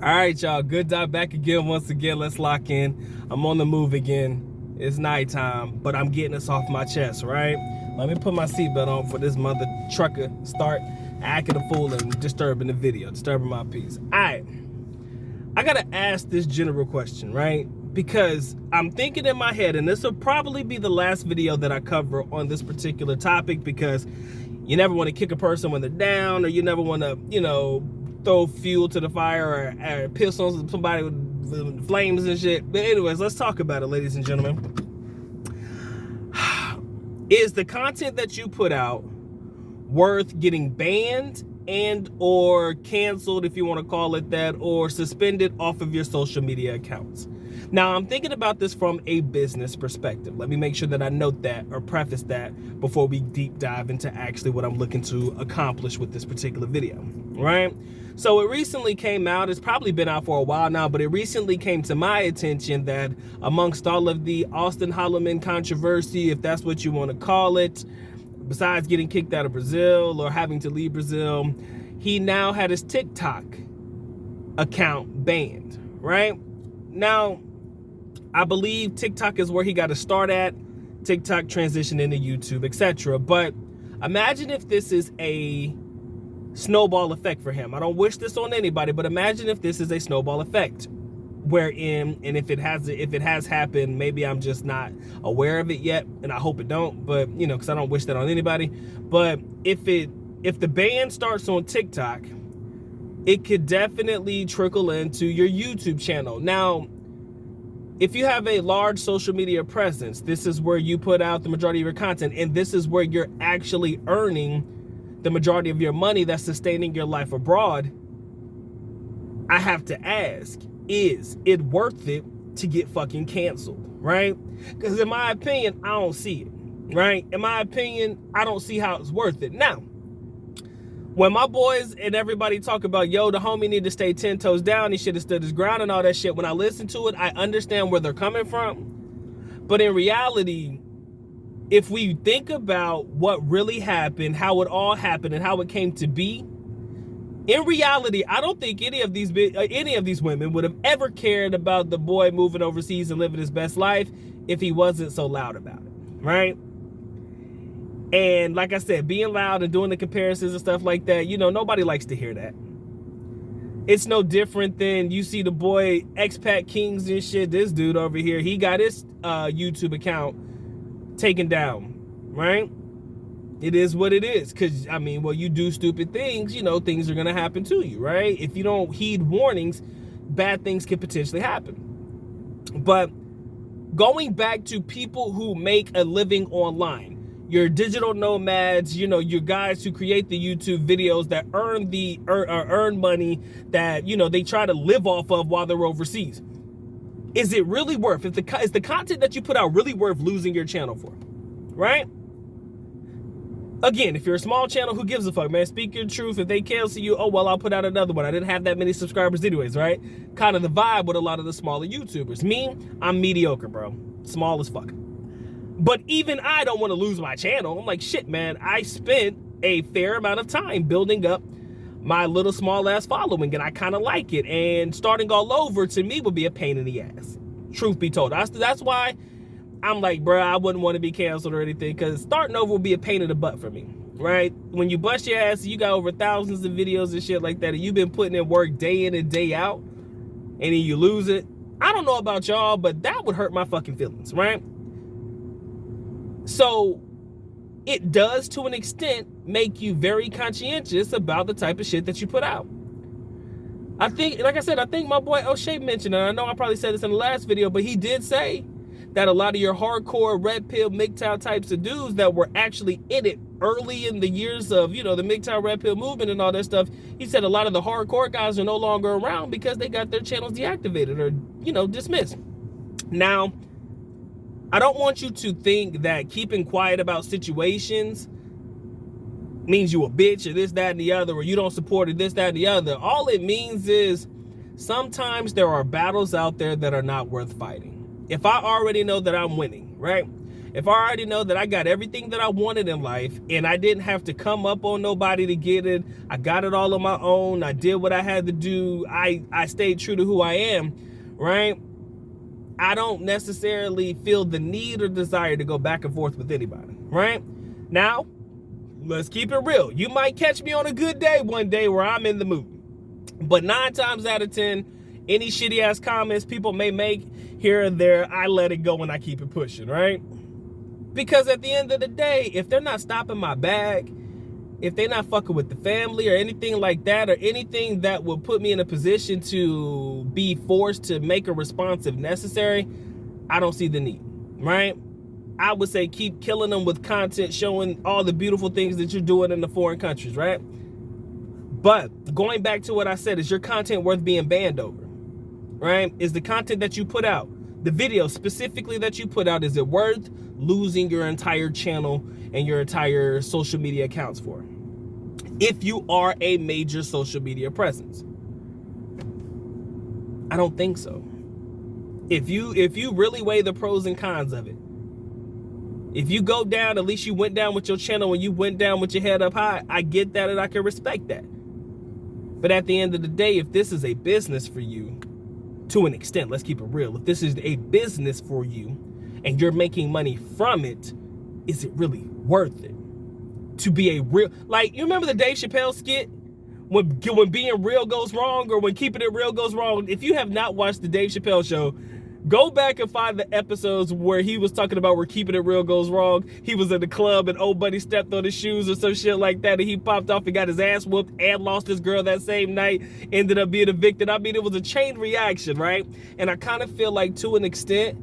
All right, y'all. Good dive back again. Once again, let's lock in. I'm on the move again. It's nighttime, but I'm getting this off my chest, right? Let me put my seatbelt on for this mother trucker start acting a fool and disturbing the video, disturbing my peace. All right. I got to ask this general question, right? Because I'm thinking in my head, and this will probably be the last video that I cover on this particular topic, because you never want to kick a person when they're down, or you never want to, throw fuel to the fire or piss on somebody with flames and shit. But anyways, let's talk about it, ladies and gentlemen. Is the content that you put out worth getting banned and or canceled, if you want to call it that, or suspended off of your social media accounts? Now, I'm thinking about this from a business perspective. Let me make sure that I note that or preface that before we deep dive into actually what I'm looking to accomplish with this particular video, right? So it recently came out, it's probably been out for a while now, but it recently came to my attention that amongst all of the Austin Holloman controversy, if that's what you want to call it, besides getting kicked out of Brazil or having to leave Brazil, he now had his TikTok account banned, right? Now, I believe TikTok is where he got to start at. TikTok transitioned into YouTube, etc. But imagine if this is a snowball effect for him. I don't wish this on anybody, but imagine if this is a snowball effect, wherein, and if it has happened, maybe I'm just not aware of it yet, and I hope it don't. But because I don't wish that on anybody. But if the ban starts on TikTok, it could definitely trickle into your YouTube channel. Now, if you have a large social media presence, this is where you put out the majority of your content, and this is where you're actually earning the majority of your money that's sustaining your life abroad. I have to ask, is it worth it to get fucking canceled, right? Because in my opinion, I don't see it, right? In my opinion, I don't see how it's worth it. Now, when my boys and everybody talk about, yo, the homie need to stay 10 toes down, he should have stood his ground and all that shit, when I listen to it, I understand where they're coming from. But in reality, if we think about what really happened, how it all happened, and how it came to be, in reality, I don't think any of these women would have ever cared about the boy moving overseas and living his best life if he wasn't so loud about it, right? And like I said, being loud and doing the comparisons and stuff like that, nobody likes to hear that. It's no different than you see the boy Expat Kings and shit. This dude over here, he got his YouTube account taken down, right? It is what it is. Because, you do stupid things, things are going to happen to you, right? If you don't heed warnings, bad things can potentially happen. But going back to people who make a living online, your digital nomads, your guys who create the YouTube videos that earn money that, they try to live off of while they're overseas. Is it really worth, is the content that you put out really worth losing your channel for, right? Again, if you're a small channel, who gives a fuck, man? Speak your truth. If they cancel you, oh, well, I'll put out another one. I didn't have that many subscribers anyways, right? Kind of the vibe with a lot of the smaller YouTubers. Me, I'm mediocre, bro. Small as fuck. But even I don't want to lose my channel. I'm like, shit, man, I spent a fair amount of time building up my little small ass following, and I kind of like it. And starting all over to me would be a pain in the ass. Truth be told. That's why I'm like, bro, I wouldn't want to be canceled or anything, because starting over would be a pain in the butt for me, right? When you bust your ass, you got over thousands of videos and shit like that, and you've been putting in work day in and day out, and then you lose it. I don't know about y'all, but that would hurt my fucking feelings, right? So it does, to an extent, make you very conscientious about the type of shit that you put out. I think, like I said, I think my boy O'Shea mentioned, and I know I probably said this in the last video, but he did say that a lot of your hardcore red pill MGTOW types of dudes that were actually in it early in the years of, the MGTOW red pill movement and all that stuff, he said a lot of the hardcore guys are no longer around because they got their channels deactivated or, dismissed. Now, I don't want you to think that keeping quiet about situations means you a bitch or this, that, and the other, or you don't support it, this, that, and the other. All it means is sometimes there are battles out there that are not worth fighting. If I already know that I'm winning, right? If I already know that I got everything that I wanted in life and I didn't have to come up on nobody to get it, I got it all on my own, I did what I had to do, I stayed true to who I am, right? I don't necessarily feel the need or desire to go back and forth with anybody, right? Now, let's keep it real. You might catch me on a good day one day where I'm in the mood. But 9 times out of 10, any shitty ass comments people may make here and there, I let it go and I keep it pushing, right? Because at the end of the day, if they're not stopping my bag, if they're not fucking with the family or anything like that, or anything that will put me in a position to be forced to make a response if necessary, I don't see the need, right? I would say keep killing them with content showing all the beautiful things that you're doing in the foreign countries, right? But going back to what I said, is your content worth being banned over, right? Is the content that you put out, the video specifically that you put out, is it worth losing your entire channel and your entire social media accounts for? If you are a major social media presence, I don't think so. If you really weigh the pros and cons of it, if you go down, at least you went down with your channel and you went down with your head up high, I get that and I can respect that. But at the end of the day, if this is a business for you, to an extent, let's keep it real. If this is a business for you and you're making money from it, is it really worth it? To be a real, like, you remember the Dave Chappelle skit? When being real goes wrong, or when keeping it real goes wrong? If you have not watched the Dave Chappelle show, go back and find the episodes where he was talking about where keeping it real goes wrong. He was in the club and old buddy stepped on his shoes or some shit like that, and he popped off and got his ass whooped and lost his girl that same night, ended up being evicted. I mean, it was a chain reaction, right? And I kind of feel like, to an extent,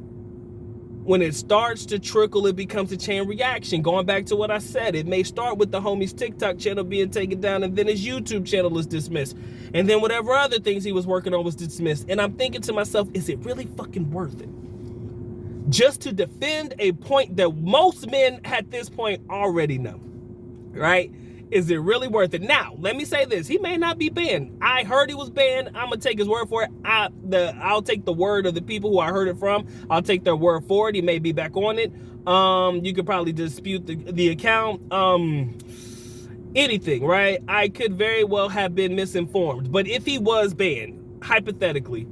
when it starts to trickle, it becomes a chain reaction. Going back to what I said, it may start with the homie's TikTok channel being taken down, and then his YouTube channel is dismissed. And then whatever other things he was working on was dismissed. And I'm thinking to myself, is it really fucking worth it? Just to defend a point that most men at this point already know, right? Is it really worth it? Now, let me say this. He may not be banned. I heard he was banned. I'm going to take his word for it. I'll take the word of the people who I heard it from. I'll take their word for it. He may be back on it. You could probably dispute the account. Anything, right? I could very well have been misinformed. But if he was banned, hypothetically,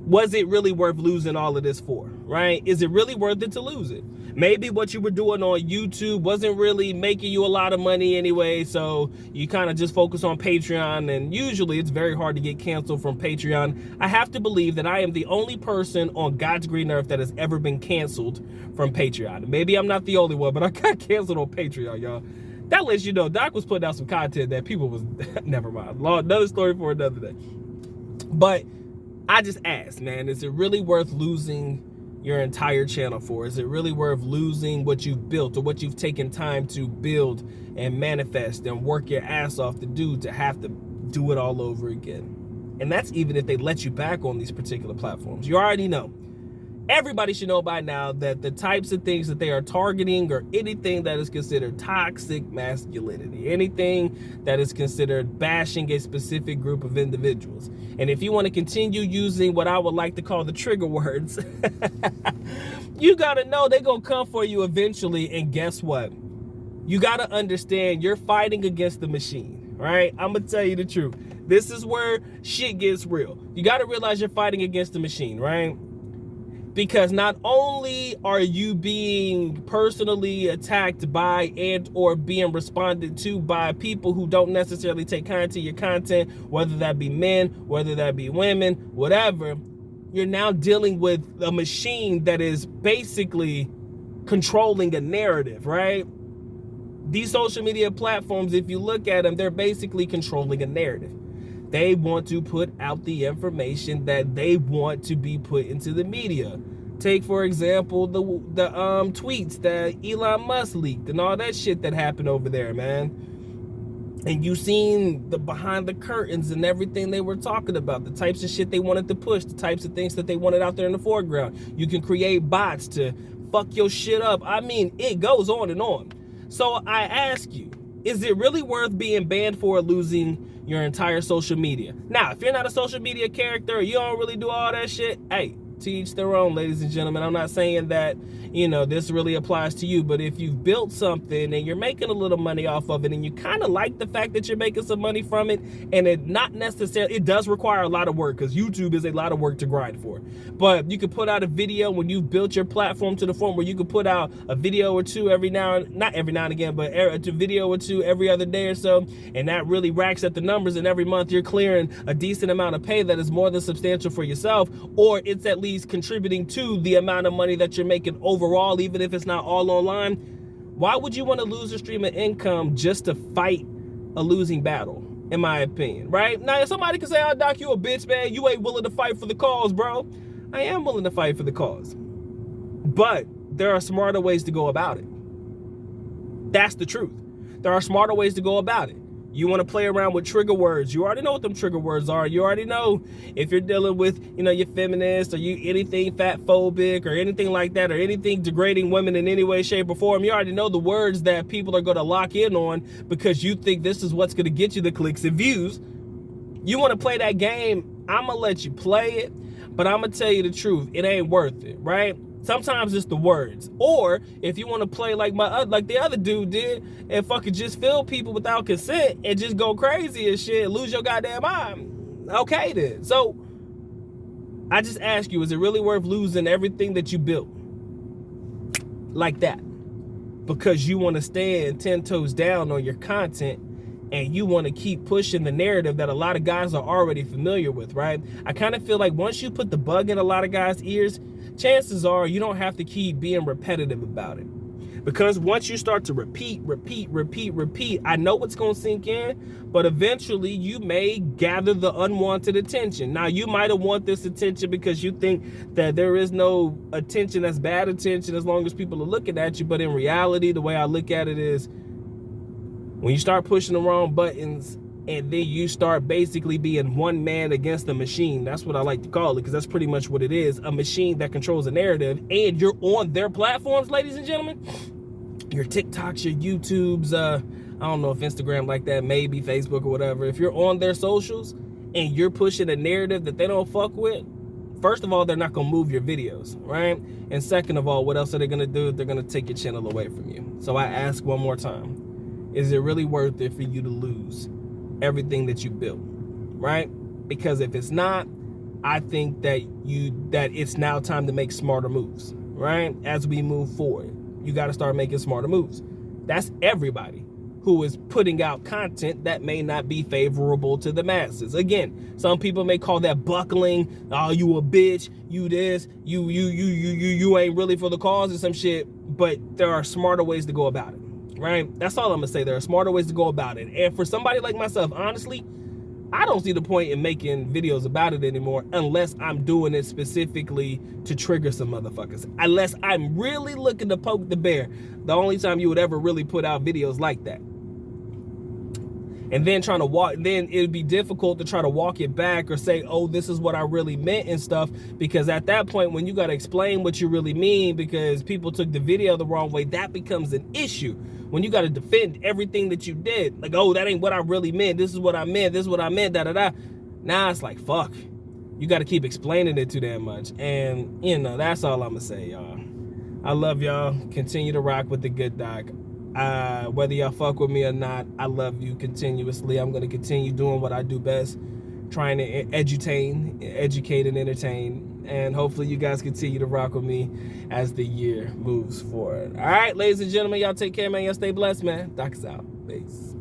was it really worth losing all of this for, right? Is it really worth it to lose it? Maybe what you were doing on YouTube wasn't really making you a lot of money anyway, so you kind of just focus on Patreon, and usually it's very hard to get canceled from Patreon. I have to believe that I am the only person on God's green earth that has ever been canceled from Patreon. Maybe I'm not the only one, but I got canceled on Patreon, y'all. That lets you know Doc was putting out some content that people was, never mind. Another story for another day. But I just asked, man, is it really worth losing your entire channel for? Is it really worth losing what you've built, or what you've taken time to build and manifest and work your ass off to do, to have to do it all over again? And that's even if they let you back on these particular platforms. You already know. Everybody should know by now that the types of things that they are targeting are anything that is considered toxic masculinity, anything that is considered bashing a specific group of individuals. And if you want to continue using what I would like to call the trigger words, you got to know they're going to come for you eventually. And guess what? You got to understand you're fighting against the machine, right? I'm going to tell you the truth. This is where shit gets real. You got to realize you're fighting against the machine, right? Because not only are you being personally attacked by and or being responded to by people who don't necessarily take kindly to your content, whether that be men, whether that be women, whatever, you're now dealing with a machine that is basically controlling a narrative, right? These social media platforms, if you look at them, they're basically controlling a narrative. They want to put out the information that they want to be put into the media. Take, for example, the tweets that Elon Musk leaked and all that shit that happened over there, man. And you seen the behind the curtains and everything they were talking about, the types of shit they wanted to push, the types of things that they wanted out there in the foreground. You can create bots to fuck your shit up. I mean, it goes on and on. So I ask you, is it really worth being banned for, losing your entire social media? Now, if you're not a social media character or you don't really do all that shit, hey, To each their own, ladies and gentlemen. I'm not saying that, this really applies to you, but if you've built something and you're making a little money off of it and you kind of like the fact that you're making some money from it, and it does require a lot of work, because YouTube is a lot of work to grind for. But you could put out a video when you've built your platform to the form where you could put out a video or two not every now and again, but a video or two every other day or so, and that really racks up the numbers, and every month you're clearing a decent amount of pay that is more than substantial for yourself, or it's at least contributing to the amount of money that you're making overall, even if it's not all online. Why would you want to lose a stream of income just to fight a losing battle, in my opinion, right? Now, somebody can say, "Oh, Doc, you a bitch, man. You ain't willing to fight for the cause, bro." I am willing to fight for the cause. But there are smarter ways to go about it. That's the truth. There are smarter ways to go about it. You want to play around with trigger words. You already know what them trigger words are. You already know if you're dealing with, your feminist, or you anything fat phobic or anything like that, or anything degrading women in any way, shape, or form. You already know the words that people are going to lock in on because you think this is what's going to get you the clicks and views. You want to play that game, I'm going to let you play it, but I'm going to tell you the truth. It ain't worth it, right? Sometimes it's the words. Or if you want to play like the other dude did and fucking just fill people without consent and just go crazy and shit, lose your goddamn mind. Okay then. So I just ask you, is it really worth losing everything that you built like that because you want to stand 10 toes down on your content and you want to keep pushing the narrative that a lot of guys are already familiar with, right? I kind of feel like once you put the bug in a lot of guys' ears, chances are you don't have to keep being repetitive about it. Because once you start to repeat, I know it's going to sink in, but eventually you may gather the unwanted attention. Now, you might have want this attention because you think that there is no attention that's bad attention as long as people are looking at you. But in reality, the way I look at it is when you start pushing the wrong buttons and then you start basically being one man against a machine. That's what I like to call it, because that's pretty much what it is. A machine that controls a narrative, and you're on their platforms, ladies and gentlemen. Your TikToks, your YouTubes, I don't know if Instagram like that, maybe Facebook or whatever. If you're on their socials and you're pushing a narrative that they don't fuck with, first of all, they're not going to move your videos, right? And second of all, what else are they going to do? They're going to take your channel away from you. So I ask one more time, is it really worth it for you to lose everything that you built, right? Because if it's not, I think that it's now time to make smarter moves, right? As we move forward, you got to start making smarter moves. That's everybody who is putting out content that may not be favorable to the masses. Again, some people may call that buckling. Oh, you a bitch, you this, you ain't really for the cause or some shit. But there are smarter ways to go about it. Right? That's all I'm gonna say. There are smarter ways to go about it. And for somebody like myself, honestly, I don't see the point in making videos about it anymore unless I'm doing it specifically to trigger some motherfuckers. Unless I'm really looking to poke the bear. The only time you would ever really put out videos like that. And then then it'd be difficult to try to walk it back or say, oh, this is what I really meant and stuff. Because at that point, when you got to explain what you really mean because people took the video the wrong way, that becomes an issue. When you got to defend everything that you did, like, oh, that ain't what I really meant. This is what I meant. This is what I meant, da-da-da. Now it's like, fuck. You got to keep explaining it too damn much. And, that's all I'm going to say, y'all. I love y'all. Continue to rock with the good doc. Whether y'all fuck with me or not, I love you continuously. I'm going to continue doing what I do best, trying to educate and entertain. And hopefully you guys continue to rock with me as the year moves forward. All right, ladies and gentlemen, y'all take care, man. Y'all stay blessed, man. Doc is out. Peace.